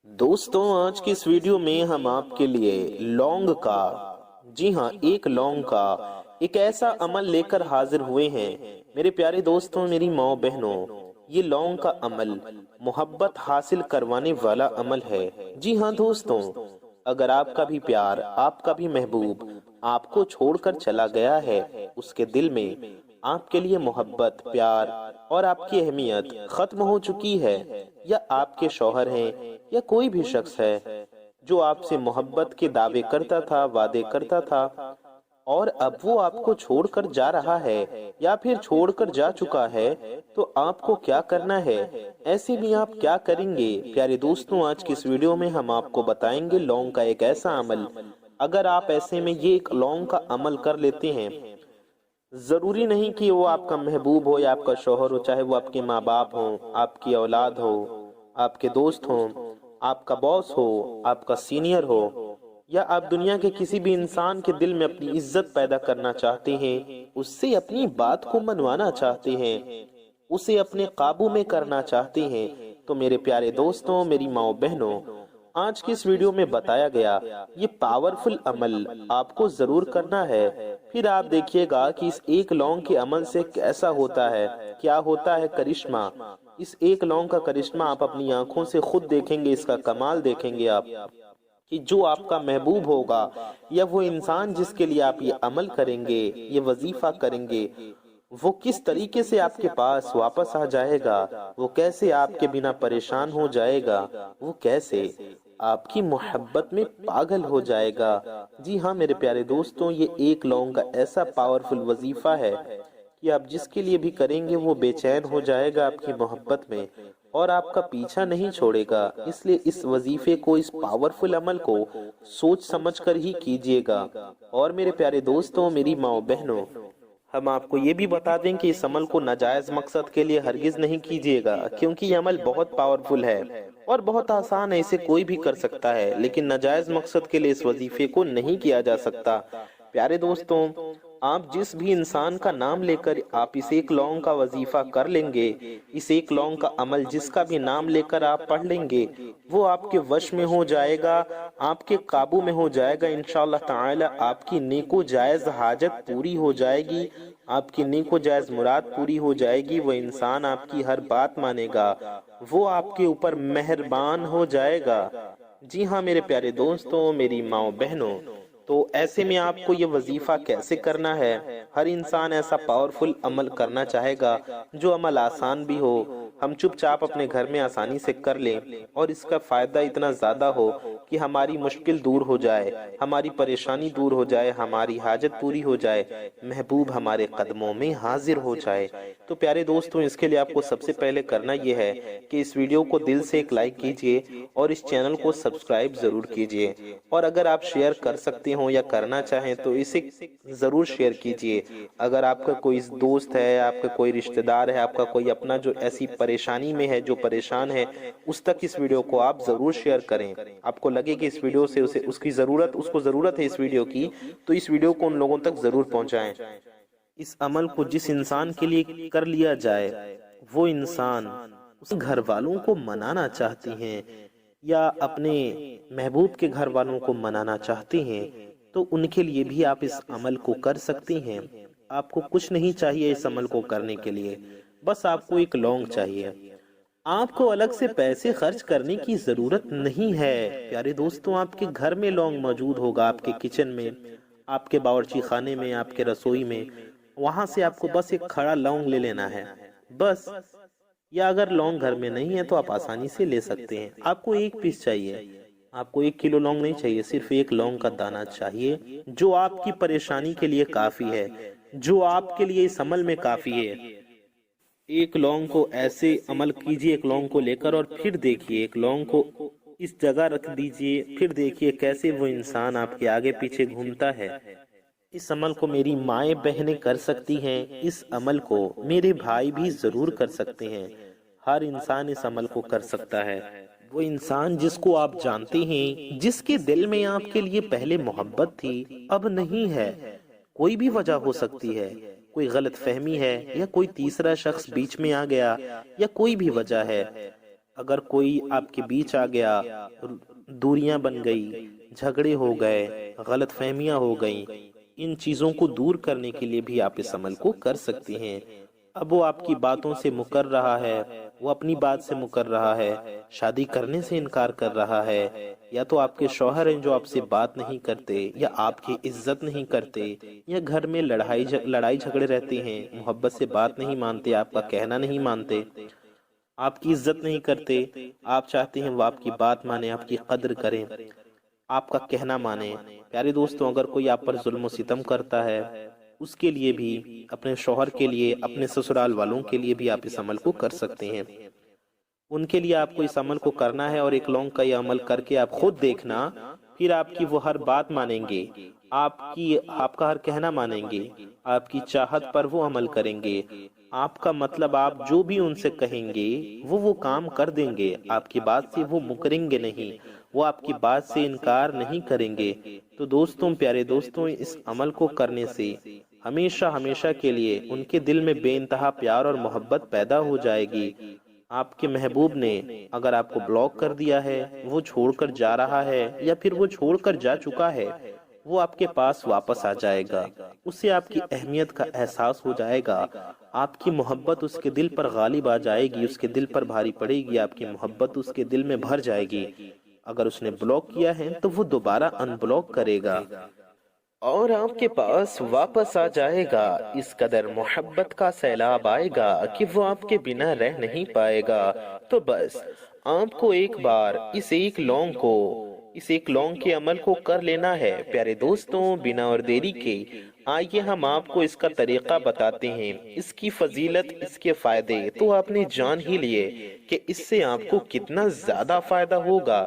दोस्तों, आज की इस वीडियो में हम आपके लिए लौंग का, जी हाँ, एक लौंग का एक ऐसा अमल लेकर हाजिर हुए हैं। मेरे प्यारे दोस्तों, मेरी माँ बहनों, ये लौंग का अमल मोहब्बत हासिल करवाने वाला अमल है। जी हाँ दोस्तों, अगर आपका भी प्यार, आपका भी महबूब आपको छोड़कर चला गया है, उसके दिल में आपके लिए मोहब्बत, प्यार और आपकी अहमियत खत्म हो चुकी है, या आपके शौहर हैं या कोई भी शख्स है जो आपसे मोहब्बत के दावे करता था, वादे करता था, और अब वो आपको छोड़कर जा रहा है या फिर छोड़कर जा चुका है, तो आपको क्या करना है, ऐसे में आप क्या करेंगे? प्यारे दोस्तों, आज की इस वीडियो में हम आपको बताएंगे लौंग का एक ऐसा अमल। अगर आप ऐसे में ये एक लौंग का अमल कर लेते हैं, जरूरी नहीं कि वो आपका महबूब हो या आपका शौहर हो, चाहे वो आपके माँ बाप हो, आपकी औलाद हो, आपके दोस्त हो, आपका बॉस हो, आपका सीनियर हो, या आप दुनिया के किसी भी इंसान के दिल में अपनी इज्जत पैदा करना चाहते हैं, उससे अपनी बात को मनवाना चाहते हैं, उसे अपने काबू में करना चाहते हैं, तो मेरे प्यारे दोस्तों, मेरी माँ बहनों, आज की इस वीडियो में बताया गया ये पावरफुल अमल आपको जरूर करना है। फिर आप देखिएगा कि इस एक लौंग के अमल से कैसा होता है, क्या होता है करिश्मा। इस एक लौंग का करिश्मा आप अपनी आंखों से खुद देखेंगे, इसका कमाल देखेंगे आप, कि जो आपका महबूब होगा या वो इंसान जिसके लिए आप ये अमल करेंगे, ये वजीफा करेंगे, वो किस तरीके से आपके पास वापस आ जाएगा, वो कैसे आपके बिना परेशान हो जाएगा, वो कैसे आपकी मोहब्बत में पागल हो जाएगा। जी हाँ मेरे प्यारे दोस्तों, ये एक लौंग का ऐसा पावरफुल वजीफा है कि आप जिसके लिए भी करेंगे वो बेचैन हो जाएगा आपकी मोहब्बत में और आपका पीछा नहीं छोड़ेगा। इसलिए इस वजीफे को, इस पावरफुल अमल को सोच समझ कर ही कीजिएगा। और मेरे प्यारे दोस्तों, मेरी माँ बहनों, हम आपको ये भी बता दें कि इस अमल को नाजायज मकसद के लिए हरगिज नहीं कीजिएगा, क्योंकि ये अमल बहुत पावरफुल है और बहुत आसान है, इसे कोई भी कर सकता है, लेकिन नाजायज मकसद के लिए इस वजीफे को नहीं किया जा सकता। प्यारे दोस्तों, आप जिस भी इंसान का नाम लेकर आप इस एक लौंग का वजीफा कर लेंगे, इस एक लौंग का अमल जिसका भी नाम लेकर आप पढ़ लेंगे, वो आपके वश में हो जाएगा, आपके काबू में हो जाएगा। इंशाअल्लाह ताला आपकी नेको जायज हाजत पूरी हो जाएगी, आपकी नेको जायज मुराद पूरी हो जाएगी। वो इंसान आपकी हर बात मानेगा, वो आपके ऊपर मेहरबान हो जाएगा। जी हाँ मेरे प्यारे दोस्तों, मेरी माँ बहनों, तो ऐसे में आपको ये वजीफा कैसे करना है? हर इंसान ऐसा पावरफुल अमल करना चाहेगा जो अमल आसान भी हो, हम चुपचाप अपने घर में आसानी से कर लें और इसका फायदा इतना ज्यादा हो कि हमारी मुश्किल दूर हो जाए, हमारी परेशानी दूर हो जाए, हमारी हाजत पूरी हो जाए, महबूब हमारे कदमों में हाजिर हो जाए। तो प्यारे दोस्तों, इसके लिए आपको सबसे पहले करना यह है कि इस वीडियो को दिल से एक लाइक कीजिए और इस चैनल को सब्सक्राइब जरूर कीजिए। और अगर आप शेयर कर सकते हो या करना चाहें तो इसे जरूर शेयर कीजिए। अगर आपका कोई दोस्त है, आपका कोई रिश्तेदार है, आपका कोई अपना जो ऐसी परेशानी में है, जो परेशान है, उस तक इस वीडियो को आप जरूर शेयर करें। आपको लगे कि इस वीडियो से उसे उसको जरूरत है इस वीडियो की, तो इस वीडियो को उन लोगों तक जरूर पहुंचाएं। इस अमल को जिस इंसान के लिए कर लिया जाए, वो इंसान उस घर वालों को मनाना चाहती हैं या अपने महबूब के घर वालों को मनाना चाहते हैं, तो उनके लिए भी आप इस अमल को कर सकती हैं। आपको कुछ नहीं चाहिए इस अमल को करने के लिए, बस आपको एक लौंग चाहिए। आपको अलग से पैसे खर्च करने की जरूरत नहीं है। प्यारे दोस्तों, आपके घर में लौंग मौजूद होगा, आपके किचन में, आपके बावर्ची खाने में, आपके रसोई में, वहां से आपको बस एक खड़ा लौंग ले लेना है, बस। या अगर लौंग घर में नहीं है तो आप आसानी से ले सकते हैं। आपको एक पीस चाहिए, आपको 1 किलो लौंग नहीं चाहिए, सिर्फ एक लौंग का दाना चाहिए, जो आपकी परेशानी के लिए काफी है, जो आपके लिए इस अमल में काफी है। एक लौंग को ऐसे अमल कीजिए, एक लौंग को लेकर, और फिर देखिए, एक लौंग को इस जगह रख दीजिए, फिर देखिए कैसे वो इंसान आपके आगे पीछे घूमता है। इस अमल को मेरी माएँ बहनें कर सकती हैं, इस अमल को मेरे भाई भी जरूर कर सकते हैं। हर इंसान इस अमल को कर सकता है। वो इंसान जिसको आप जानते हैं, जिसके दिल में आपके लिए पहले मोहब्बत थी, अब नहीं है। कोई भी वजह हो सकती है, कोई गलत फहमी है, या कोई तीसरा शख्स बीच में आ गया, या कोई भी वजह है। अगर कोई आपके बीच आ गया, दूरियां बन गई, झगड़े हो गए, गलत फहमियां हो गई, इन चीजों को दूर करने के लिए भी आप इस अमल को कर सकती हैं। अब वो आपकी बातों से मुकर रहा है, वो अपनी बात से मुकर रहा है, शादी करने से इनकार कर रहा है, या तो आपके शौहर हैं जो आपसे बात नहीं करते, या आपकी इज्जत नहीं करते, या घर में लड़ाई झगड़े रहते हैं, मोहब्बत से बात नहीं मानते, आपका कहना नहीं मानते, आपकी इज्जत नहीं करते, आप चाहते हैं वो आपकी बात माने, आपकी कद्र करें, आपका कहना माने। प्यारे दोस्तों, अगर कोई आप पर जुल्म सितम करता है, उसके लिए भी, अपने शौहर के लिए, अपने ससुराल वालों के लिए भी आप इस अमल को कर सकते हैं। उनके लिए आपको इस अमल को करना है और एक लौंग का ये अमल करके आप खुद देखना, फिर आपकी वो हर बात मानेंगे, आपका हर कहना मानेंगे, आपकी चाहत पर वो अमल करेंगे, आपका मतलब आप जो भी उनसे कहेंगे वो काम कर देंगे, आपकी बात से वो मुकरेंगे नहीं, वो आपकी बात से इनकार नहीं करेंगे। तो दोस्तों, प्यारे दोस्तों, इस अमल को करने से हमेशा हमेशा के लिए उनके दिल में बेइंतहा प्यार और मोहब्बत पैदा हो जाएगी। आपके महबूब ने अगर आपको ब्लॉक कर दिया है, वो छोड़कर जा रहा है, या फिर वो छोड़कर जा चुका है, वो आपके पास वापस आ जाएगा। उससे आपकी अहमियत का एहसास हो जाएगा, आपकी मोहब्बत उसके दिल पर गालिब आ जाएगी, उसके दिल पर भारी पड़ेगी, आपकी मोहब्बत उसके दिल में भर जाएगी। अगर उसने ब्लॉक किया है तो वो दोबारा अनब्लॉक करेगा और आपके पास वापस आ जाएगा। इस कदर मोहब्बत का सैलाब आएगा कि वो आपके बिना रह नहीं पाएगा। तो बस आपको एक बार इस एक लौंग के अमल को कर लेना है। प्यारे दोस्तों, बिना और देरी के आइए हम आपको इसका तरीका बताते हैं, इसकी फजीलत, इसके फायदे तो आपने जान ही लिए कि इससे आपको कितना ज्यादा फायदा होगा।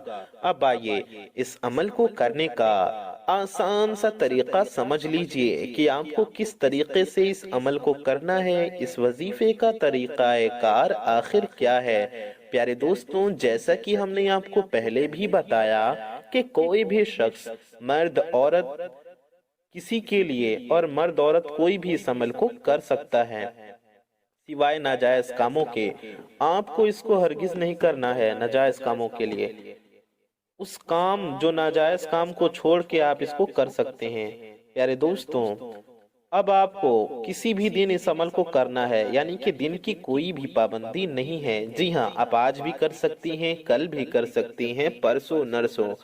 अब आइए इस अमल को करने का आसान सा तरीका समझ लीजिए कि आपको किस तरीके से इस अमल को करना है, इस वजीफे का तरीका कार आखिर क्या है। प्यारे दोस्तों, जैसा कि हमने आपको पहले भी बताया कि कोई भी शख्स, मर्द औरत, किसी के लिए, और मर्द औरत कोई भी इस अमल को कर सकता है सिवाय नाजायज कामों के। आपको इसको हरगिज नहीं करना है नाजायज कामों के लिए। उस काम, जो नाजायज काम को छोड़ के आप इसको कर सकते हैं। प्यारे दोस्तों, अब आपको किसी भी दिन इस अमल को करना है, यानी कि दिन की कोई भी पाबंदी नहीं है। जी हाँ, आप आज भी कर सकती हैं, कल भी कर सकती हैं, परसों नरसों,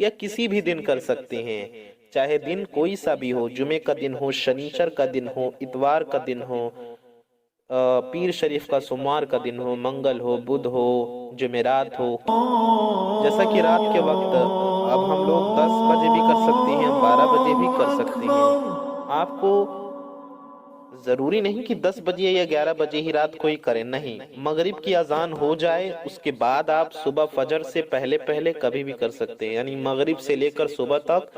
या किसी भी दिन कर सकते हैं। चाहे दिन कोई सा भी हो, जुमे का दिन हो, शनिचर का दिन हो, इतवार का दिन हो, पीर शरीफ का सोमवार का दिन हो, मंगल हो, बुध हो, जुमेरात हो। जैसा कि रात के वक्त अब हम लोग 10 बजे भी कर सकते हैं, 12 बजे भी कर सकते हैं। आपको जरूरी नहीं कि 10 बजे या 11 बजे ही रात को ही करें, नहीं। मगरिब की अजान हो जाए उसके बाद आप सुबह फजर से पहले पहले कभी भी कर सकते हैं, यानी मगरिब से लेकर सुबह तक,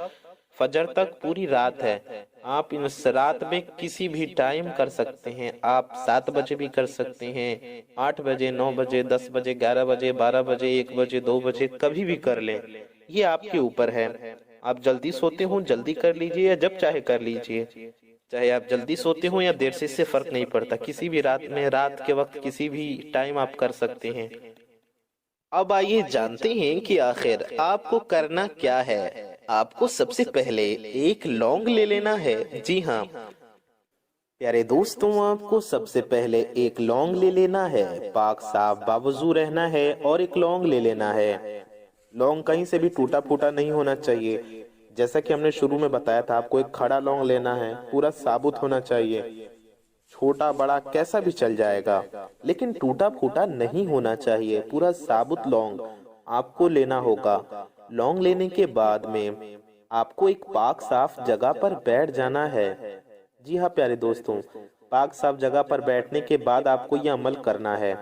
फजर तक पूरी रात है। आप इस रात में किसी भी टाइम कर सकते हैं। आप 7 बजे भी कर सकते हैं, 8 बजे, 9 बजे, 10 बजे, 11 बजे, 12 बजे, 1 बजे, 2 बजे, कभी भी कर लें। ये आपके ऊपर है। आप जल्दी सोते हो जल्दी कर लीजिए, या जब चाहे कर लीजिए। चाहे आप जल्दी सोते हो या देर से, इससे फर्क नहीं पड़ता। किसी भी रात में, रात के वक्त, किसी भी टाइम आप कर सकते हैं। अब आइए जानते हैं कि आखिर आपको करना क्या है। आपको सबसे पहले एक लौंग ले लेना है। जी हाँ प्यारे दोस्तों, आपको सबसे पहले एक लौंग ले लेना है। पाक साफ बावजू रहना है और एक लौंग ले लेना है। लौंग कहीं से भी टूटा फूटा नहीं होना चाहिए। जैसा कि हमने शुरू में बताया था, आपको एक खड़ा लौंग लेना है, पूरा साबुत होना चाहिए। छोटा बड़ा कैसा भी चल जाएगा, लेकिन टूटा फूटा नहीं होना चाहिए। पूरा साबुत लौंग आपको लेना होगा। लौंग लेने के बाद में आपको एक पाक साफ जगह पर बैठ जाना है। जी हाँ प्यारे दोस्तों, पाक साफ जगह पर बैठने के बाद आपको यह अमल करना है।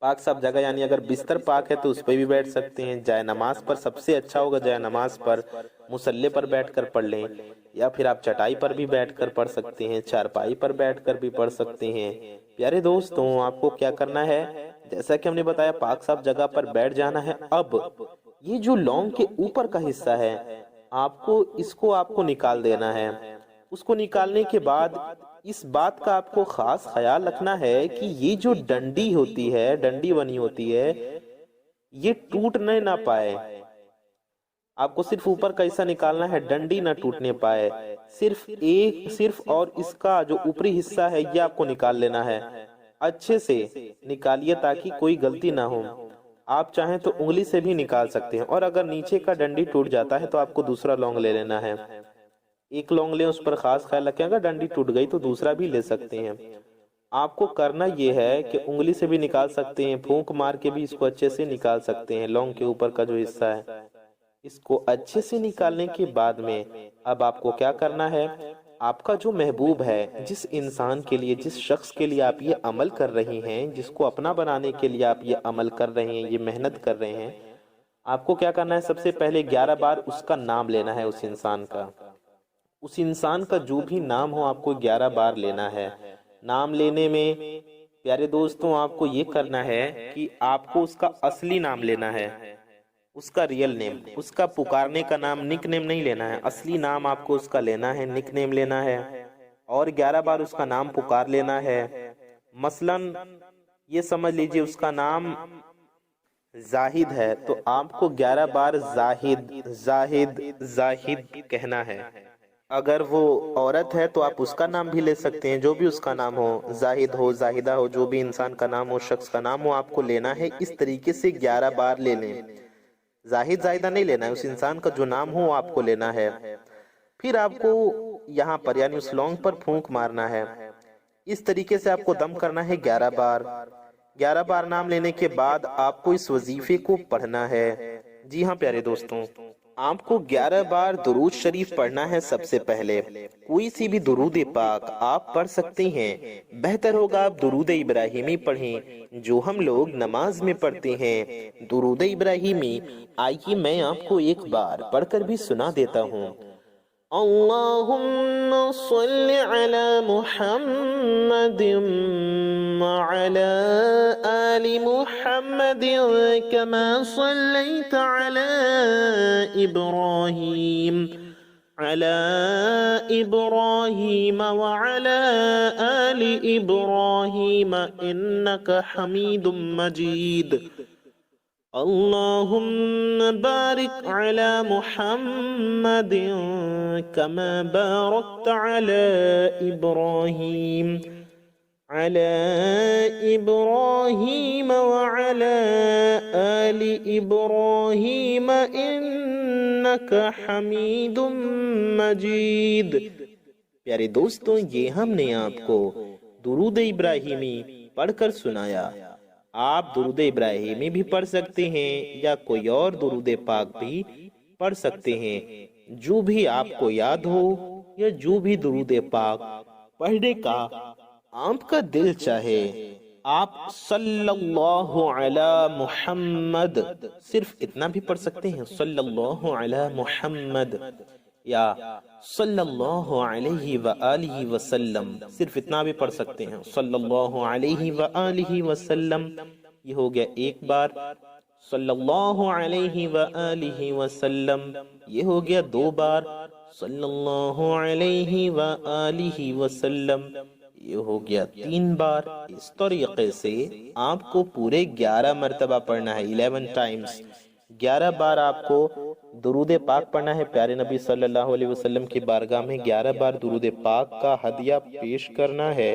पाक साफ जगह यानी अगर बिस्तर पाक है तो उस पर भी बैठ सकते हैं। जाए नमाज पर सबसे अच्छा होगा, जाए नमाज पर, मुसल्ले पर बैठकर पढ़ लें, या फिर आप चटाई पर भी बैठकर पढ़ सकते हैं, चारपाई पर बैठकर भी पढ़ सकते हैं। प्यारे दोस्तों, आपको क्या करना है, जैसा कि हमने बताया, पाक साफ जगह पर बैठ जाना है। अब ये जो लौंग के ऊपर का हिस्सा है, आपको निकाल देना है। उसको निकालने के बाद इस बात का आपको खास ख्याल रखना है कि ये जो डंडी होती है, डंडी बनी होती है, ये टूटने ना पाए। आपको सिर्फ ऊपर का हिस्सा निकालना है, डंडी ना टूटने पाए। सिर्फ और इसका जो ऊपरी हिस्सा है ये आपको निकाल लेना है। अच्छे से निकालिए ताकि कोई गलती ना हो। आप चाहें तो उंगली से भी निकाल सकते हैं, और अगर नीचे का डंडी टूट जाता है तो आपको दूसरा लौंग ले लेना है। एक लौंग लें, उस पर खास ख्याल रखें, अगर डंडी टूट गई तो दूसरा भी ले सकते हैं। आपको करना यह है कि उंगली से भी निकाल सकते हैं, फूंक मार के भी इसको अच्छे से निकाल सकते हैं। लौंग के ऊपर का जो हिस्सा है इसको अच्छे से निकालने के बाद में अब आपको क्या करना है, आपका जो महबूब है, जिस इंसान के लिए, जिस शख्स के लिए आप ये अमल कर रही हैं, जिसको अपना बनाने के लिए आप ये अमल कर रहे हैं, ये मेहनत कर रहे हैं, आपको क्या करना है, सबसे पहले 11 बार उसका नाम लेना है। उस इंसान का जो भी नाम हो आपको 11 बार लेना है। नाम लेने में प्यारे दोस्तों आपको ये करना है कि आपको उसका असली नाम लेना है, उसका रियल नेम, उसका पुकारने का नाम, निक नेम नहीं लेना है। असली नाम आपको उसका लेना है, निक नेम लेना है, और 11 बार उसका नाम पुकार लेना है। मसलन ये समझ लीजिए उसका नाम जाहिद है, तो आपको 11 बार जाहिद जाहिद जाहिद कहना है। अगर वो औरत है तो आप उसका नाम भी ले सकते हैं, जो भी उसका नाम हो, जाहिद हो, जाहिदा हो, जो भी इंसान का नाम हो, शख्स का नाम हो, आपको लेना है। इस तरीके से 11 बार ले लें। जाहिद जाहिदा नहीं लेना है, उस इंसान का जो नाम हो आपको लेना है। फिर आपको यहाँ पर यानी उस लौंग पर फूंक मारना है। इस तरीके से आपको दम करना है 11 बार। 11 बार नाम लेने के बाद आपको इस वजीफे को पढ़ना है। जी हाँ प्यारे दोस्तों, आपको 11 बार दुरूद शरीफ पढ़ना है। सबसे पहले कोई सी भी दुरूद पाक आप पढ़ सकते हैं। बेहतर होगा आप दुरूद इब्राहिमी पढ़ें, जो हम लोग नमाज में पढ़ते हैं। दुरूद इब्राहिमी आइए मैं आपको एक बार पढ़कर भी सुना देता हूँ। अल्लाहुम्मा सल्लि अला मुहम्मद वअला आलि मुहम्मद कमा सल्लैत अला इब्राहीम वअला आलि इब्राहीम इन्नका हमीदुम मजीद। अल्लाहुम्मा बारिक अला मुहम्मद कमा बारकत अला इब्राहीम वअला आलि इब्राहीम इन्नका हमीदुम मजीद। प्यारे दोस्तों, ये हमने आपको दुरूद इब्राहिमी पढ़कर सुनाया। आप दुरूद इब्राहिमी भी पढ़ सकते हैं या कोई और दुरूद पाक भी पढ़ सकते हैं, जो भी आपको याद हो या जो भी दुरूद पाक पढ़ने का आपका दिल चाहे। आप सल्लल्लाहु अला मुहम्मद सिर्फ इतना भी पढ़ सकते हैं, सल्लल्लाहु अला मुहम्मद, या सल्लल्लाहु अलैहि व आलिहि वसल्लम, सिर्फ इतना भी पढ़ सकते हैं, सल्लल्लाहु अलैहि व आलिहि वसल्लम। ये हो गया एक बार। सल्लल्लाहु अलैहि व आलिहि वसल्लम, ये हो गया 2 बार। सल्लल्लाहु अलैहि व आलिहि वसल्लम, ये हो गया 3 बार। इस तरीके से आपको पूरे 11 मरतबा पढ़ना है, 11 टाइम्स। 11 बार आपको दुरूद पाक पढ़ना है। प्यारे नबी सल्लल्लाहु अलैहि वसल्लम की बारगाह में 11 बार दुरूद पाक का हदिया पेश करना है।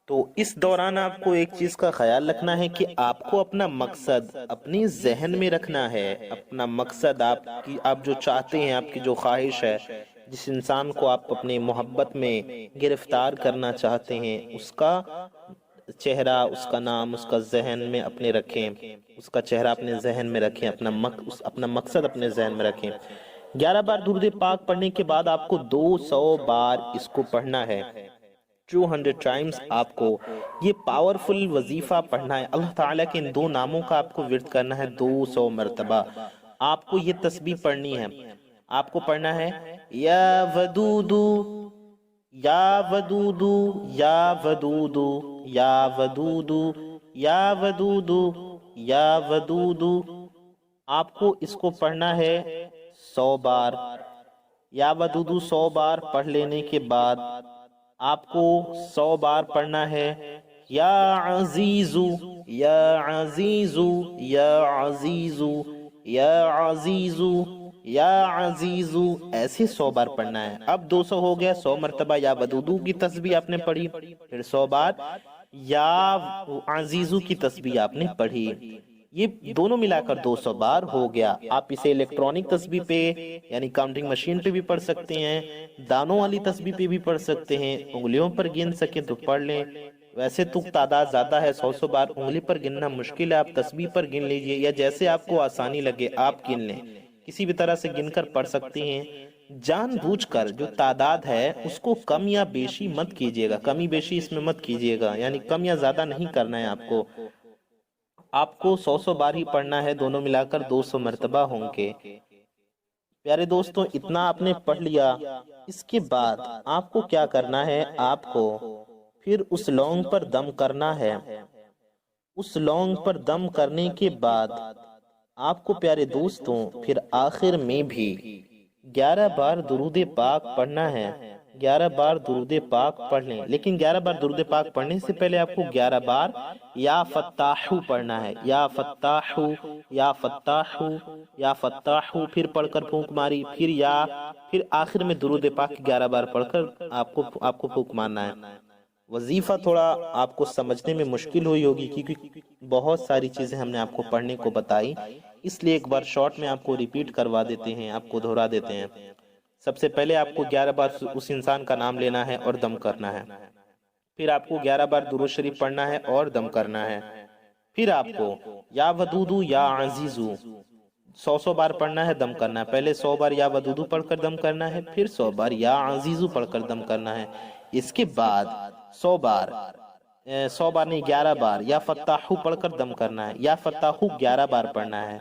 तो इस दौरान आपको एक चीज का ख्याल रखना है कि आपको अपना मकसद अपनी जहन में रखना है। अपना मकसद आप जो चाहते हैं, आपकी जो ख्वाहिश है, जिस इंसान को आप अपने मोहब्बत में गिरफ्तार करना चाहते हैं, उसका चेहरा, उसका नाम, उसका जहन में अपने रखें। उसका चेहरा अपने जहन में रखें, अपना मकसद अपने जहन में रखें। 11 बार दुरूद पाक पढ़ने के बाद आपको 200 बार इसको पढ़ना है। 200 टाइम्स आपको ये पावरफुल वजीफा पढ़ना है। अल्लाह ताला के इन 2 नामों का आपको विर्द करना है 200 मरतबा। आपको ये तस्बीह पढ़नी है। आपको पढ़ना है या वदूदू या वदूदू या वदूदू या वदूदू या वदूदू या वदूदू। आपको इसको पढ़ना है 100 बार। या वदूदू 100 बार पढ़ लेने के बाद آپ کو 100 بار پڑھنا ہے یا عزیزو یا عزیزو یا عزیزو یا عزیزو یا عزیزو، ایسے 100 بار پڑھنا ہے۔ اب 200 ہو گیا، 100 مرتبہ یا ودودو کی تسبیح آپ نے پڑھی، پھر 100 بار یا عزیزو کی تسبیح آپ نے پڑھی، یہ دونوں ملا کر 200 بار ہو گیا۔ آپ اسے الیکٹرانک تسبیح پہ یعنی کاؤنٹنگ مشین پہ بھی پڑھ سکتے ہیں، دانوں والی تسبیح پہ بھی پڑھ سکتے ہیں، انگلیوں پر گن سکیں تو پڑھ لیں۔ ویسے تو تعداد زیادہ ہے، 100 بار انگلی پر گننا مشکل ہے، آپ تسبیح پر گن لیجئے یا جیسے آپ کو آسانی لگے آپ گن لیں، کسی بھی طرح سے گن کر پڑھ سکتے ہیں۔ جان بوجھ کر جو تعداد ہے اس کو کم یا بیشی مت کیجیے گا، کمی بیشی اس میں مت کیجیے گا، یعنی کم یا زیادہ نہیں کرنا ہے آپ کو 100 بار ہی پڑھنا ہے، دونوں ملا کر 200 مرتبہ ہوں گے۔ پیارے دوستوں، اتنا آپ نے پڑھ لیا، اس کے بعد آپ کو کیا کرنا ہے، آپ کو پھر اس لونگ پر دم کرنا ہے۔ اس لونگ پر دم کرنے کے بعد آپ کو پیارے دوستوں پھر آخر میں بھی 11 بار درود پاک پڑھنا ہے۔ 11 بار درود پاک پڑھ لیں، لیکن 11 بار درود پاک پڑھنے سے پہلے آپ کو 11 بار یا فتاحو پڑھنا ہے، یا فتاحو یا فتاحو یا فتاحو، پھر پڑھ کر پھونک ماری، پھر آخر میں درود پاک 11 بار پڑھ کر آپ کو پھونک مارنا ہے۔ وظیفہ تھوڑا آپ کو سمجھنے میں مشکل ہوئی ہوگی کیونکہ بہت ساری چیزیں ہم نے آپ کو پڑھنے کو بتائی، اس لیے ایک بار شارٹ میں آپ کو ریپیٹ کروا دیتے ہیں، آپ کو دہرا دیتے ہیں۔ سب سے پہلے آپ کو 11 بار اس انسان کا نام لینا ہے اور دم کرنا ہے، پھر آپ کو 11 بار درود شریف پڑھنا ہے اور دم کرنا ہے، پھر آپ کو یا ودودو یا عزیزو 100 بار پڑھنا ہے، دم کرنا ہے۔ پہلے 100 بار یا ودودو پڑھ کر دم کرنا ہے، پھر 100 بار یا عزیزو پڑھ کر دم کرنا ہے۔ اس کے بعد 100 بار نہیں 11 بار یا فتاحو پڑھ کر دم کرنا ہے، یا فتاحو 11 بار پڑھنا ہے،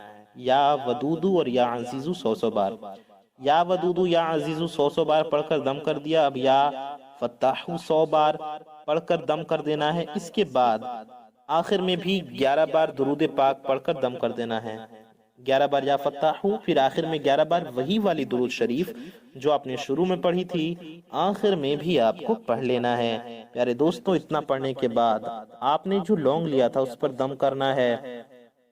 یا ودودو اور یا عزیزو 100 بار، یا ودودو یا عزیزو 100 بار پڑھ کر دم کر دیا۔ اب یا فتاحو 100 بار پڑھ کر دم کر دینا ہے۔ اس کے بعد آخر میں بھی 11 بار درود پاک پڑھ کر دم کر دینا ہے، 11 بار یا فتاحو، پھر آخر میں 11 بار وہی والی درود شریف جو آپ نے شروع میں پڑھی تھی آخر میں بھی آپ کو پڑھ لینا ہے۔ پیارے دوستوں، اتنا پڑھنے کے بعد آپ نے جو لونگ لیا تھا اس پر دم کرنا ہے،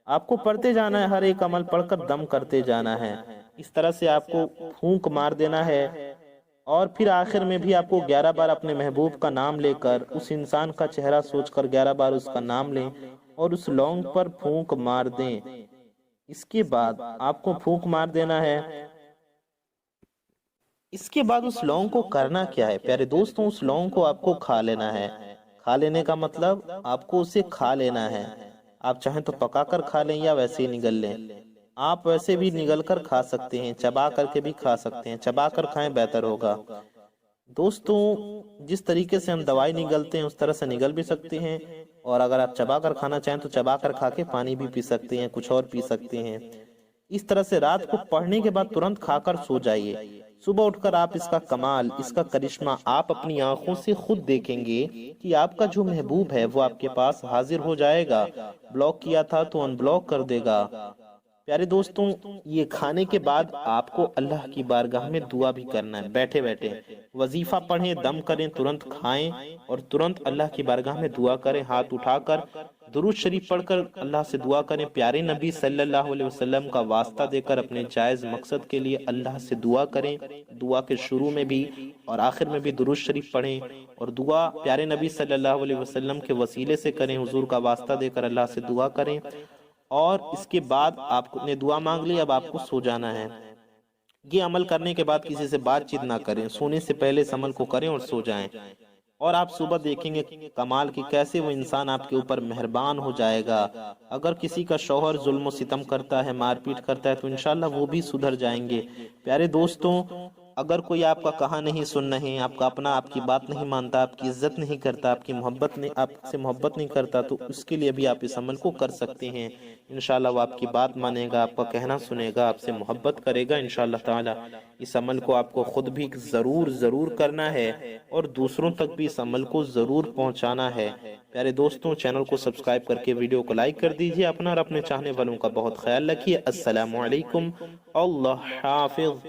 آپ کو پڑھتے جانا ہے، ہر ایک عمل پڑھ کر دم کرتے جانا ہے، اس طرح سے آپ کو پھونک مار دینا ہے، اور پھر آخر میں بھی آپ کو 11 بار اپنے محبوب کا نام لے کر اس انسان کا چہرہ سوچ کر 11 بار اس کا نام لیں اور اس لونگ پر پھونک مار دیں۔ اس کے بعد آپ کو پھونک مار دینا ہے۔ اس کے بعد اس لونگ کو کرنا کیا ہے پیارے دوستوں، اس لونگ کو آپ کو کھا لینا ہے۔ کھا لینے کا مطلب آپ کو اسے کھا لینا ہے، آپ چاہیں تو پکا کر کھا لیں یا ویسے ہی نگل لیں، آپ ویسے بھی نگل کر کھا سکتے ہیں، چبا کر کے بھی کھا سکتے ہیں، چبا کر کھائیں بہتر ہوگا۔ دوستوں، جس طریقے سے ہم دوائی نگلتے ہیں اس طرح سے نگل بھی سکتے ہیں، اور اگر آپ چبا کر کھانا چاہیں تو چبا کر کھا کے پانی بھی پی سکتے ہیں، کچھ اور پی سکتے ہیں۔ اس طرح سے رات کو پڑھنے کے بعد ترنت کھا کر سو جائیے، صبح اٹھ کر آپ اس کا کمال، اس کا کرشمہ آپ اپنی آنکھوں سے خود دیکھیں گے کہ آپ کا جو محبوب ہے وہ آپ کے پاس حاضر ہو جائے گا، بلاک کیا تھا تو ان بلاک کر دے گا۔ پیارے دوستوں، یہ کھانے کے بعد آپ کو اللہ کی بارگاہ میں دعا بھی کرنا ہے، بیٹھے بیٹھے وظیفہ پڑھیں، دم کریں، ترنت کھائیں اور ترنت اللہ کی بارگاہ میں دعا کریں، ہاتھ اٹھا کر درود شریف پڑھ کر اللہ سے دعا کریں، پیارے نبی صلی اللہ علیہ وسلم کا واسطہ دے کر اپنے جائز مقصد کے لیے اللہ سے دعا کریں۔ دعا کے شروع میں بھی اور آخر میں بھی درود شریف پڑھیں، اور دعا پیارے نبی صلی اللہ علیہ وسلم کے وسیلے سے کریں، حضور کا واسطہ دے کر اللہ سے دعا کریں، اور اس کے بعد آپ نے دعا مانگ لی، اب آپ کو سو جانا ہے۔ یہ عمل کرنے کے بعد کسی سے بات چیت نہ کریں، سونے سے پہلے اس عمل کو کریں اور سو جائیں، اور آپ صبح دیکھیں گے کمال کی کیسے وہ انسان آپ کے اوپر مہربان ہو جائے گا۔ اگر کسی کا شوہر ظلم و ستم کرتا ہے، مار پیٹ کرتا ہے، تو انشاءاللہ وہ بھی سدھر جائیں گے۔ پیارے دوستوں، اگر کوئی آپ کا کہا نہیں سن نہیں، آپ کا اپنا آپ کی بات نہیں مانتا، آپ کی عزت نہیں کرتا، آپ سے محبت نہیں کرتا، تو اس کے لیے بھی آپ اس عمل کو کر سکتے ہیں، انشاءاللہ وہ آپ کی بات مانے گا، آپ کا کہنا سنے گا، آپ سے محبت کرے گا انشاءاللہ تعالی۔ اس عمل کو آپ کو خود بھی ضرور کرنا ہے اور دوسروں تک بھی اس عمل کو ضرور پہنچانا ہے۔ پیارے دوستوں، چینل کو سبسکرائب کر کے ویڈیو کو لائک کر دیجئے، اپنا اور اپنے چاہنے والوں کا بہت خیال رکھیے۔ السلام علیکم، اللہ حافظ۔